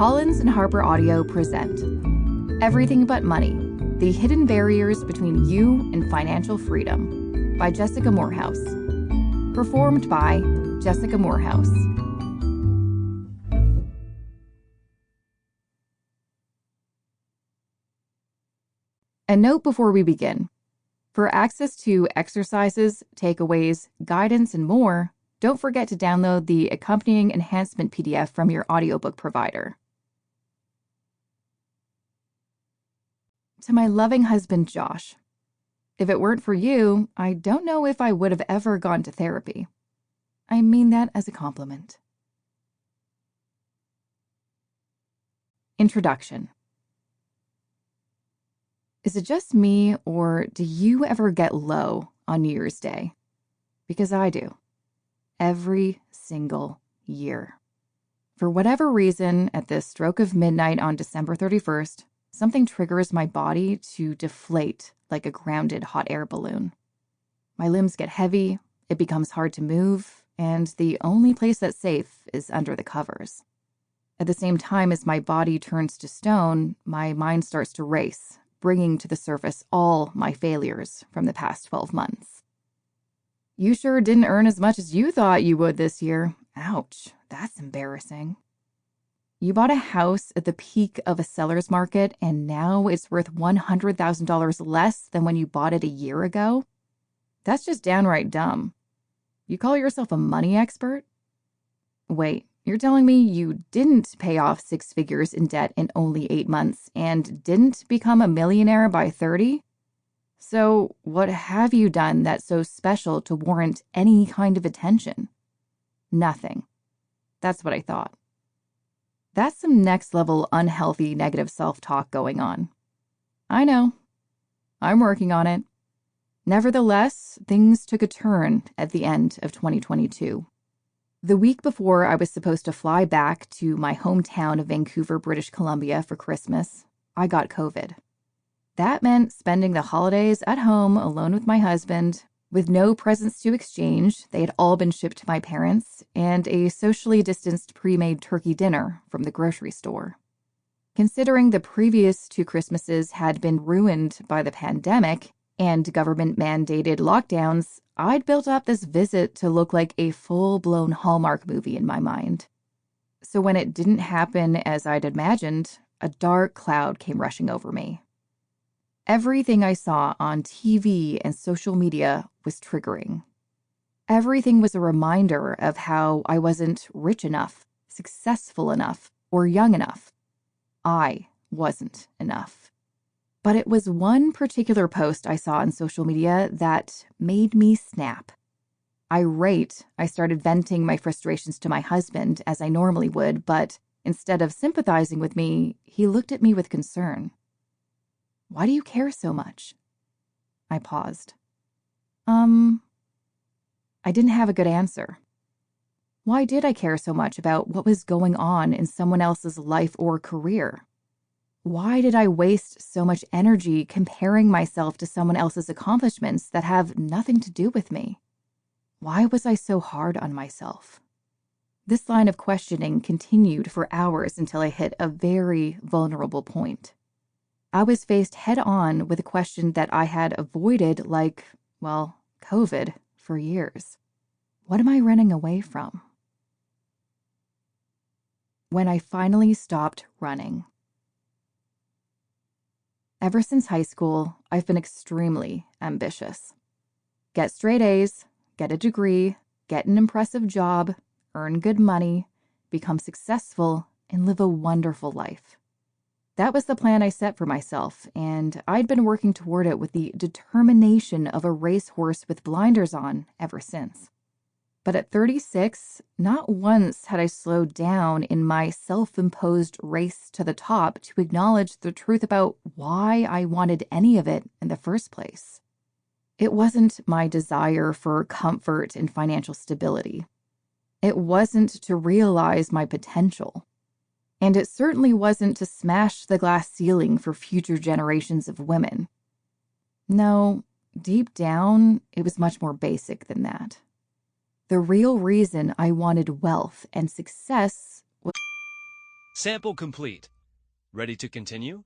Collins and Harper Audio present Everything But Money, The Hidden Barriers Between You and Financial Freedom by Jessica Moorhouse. Performed by Jessica Moorhouse. A note before we begin. For access to exercises, takeaways, guidance, and more, don't forget to download the accompanying enhancement PDF from your audiobook provider. To my loving husband, Josh. If it weren't for you, I don't know if I would have ever gone to therapy. I mean that as a compliment. Introduction. Is it just me, or do you ever get low on New Year's Day? Because I do. Every single year. For whatever reason, at the stroke of midnight on December 31st, something triggers my body to deflate like a grounded hot air balloon. My limbs get heavy, it becomes hard to move, and the only place that's safe is under the covers. At the same time as my body turns to stone, my mind starts to race, bringing to the surface all my failures from the past 12 months. You sure didn't earn as much as you thought you would this year. Ouch, that's embarrassing. You bought a house at the peak of a seller's market, and now it's worth $100,000 less than when you bought it a year ago? That's just downright dumb. You call yourself a money expert? Wait, you're telling me you didn't pay off 6 figures in debt in only 8 months and didn't become a millionaire by 30? So what have you done that's so special to warrant any kind of attention? Nothing. That's what I thought. That's some next-level unhealthy negative self-talk going on. I know. I'm working on it. Nevertheless, things took a turn at the end of 2022. The week before I was supposed to fly back to my hometown of Vancouver, British Columbia for Christmas, I got COVID. That meant spending the holidays at home alone with my husband, with no presents to exchange, they had all been shipped to my parents, and a socially distanced pre-made turkey dinner from the grocery store. Considering the previous 2 Christmases had been ruined by the pandemic and government-mandated lockdowns, I'd built up this visit to look like a full-blown Hallmark movie in my mind. So when it didn't happen as I'd imagined, a dark cloud came rushing over me. Everything I saw on TV and social media was triggering. Everything was a reminder of how I wasn't rich enough, successful enough, or young enough. I wasn't enough. But it was one particular post I saw on social media that made me snap. Irate, I started venting my frustrations to my husband as I normally would, but instead of sympathizing with me, he looked at me with concern. Why do you care so much? I paused. I didn't have a good answer. Why did I care so much about what was going on in someone else's life or career? Why did I waste so much energy comparing myself to someone else's accomplishments that have nothing to do with me? Why was I so hard on myself? This line of questioning continued for hours until I hit a very vulnerable point. I was faced head-on with a question that I had avoided like, well, COVID, for years. What am I running away from? When I finally stopped running. Ever since high school, I've been extremely ambitious. Get straight A's, get a degree, get an impressive job, earn good money, become successful, and live a wonderful life. That was the plan I set for myself, and I'd been working toward it with the determination of a racehorse with blinders on ever since. But at 36, not once had I slowed down in my self-imposed race to the top to acknowledge the truth about why I wanted any of it in the first place. It wasn't my desire for comfort and financial stability. It wasn't to realize my potential. And it certainly wasn't to smash the glass ceiling for future generations of women. No, deep down, it was much more basic than that. The real reason I wanted wealth and success was Sample complete. Ready to continue?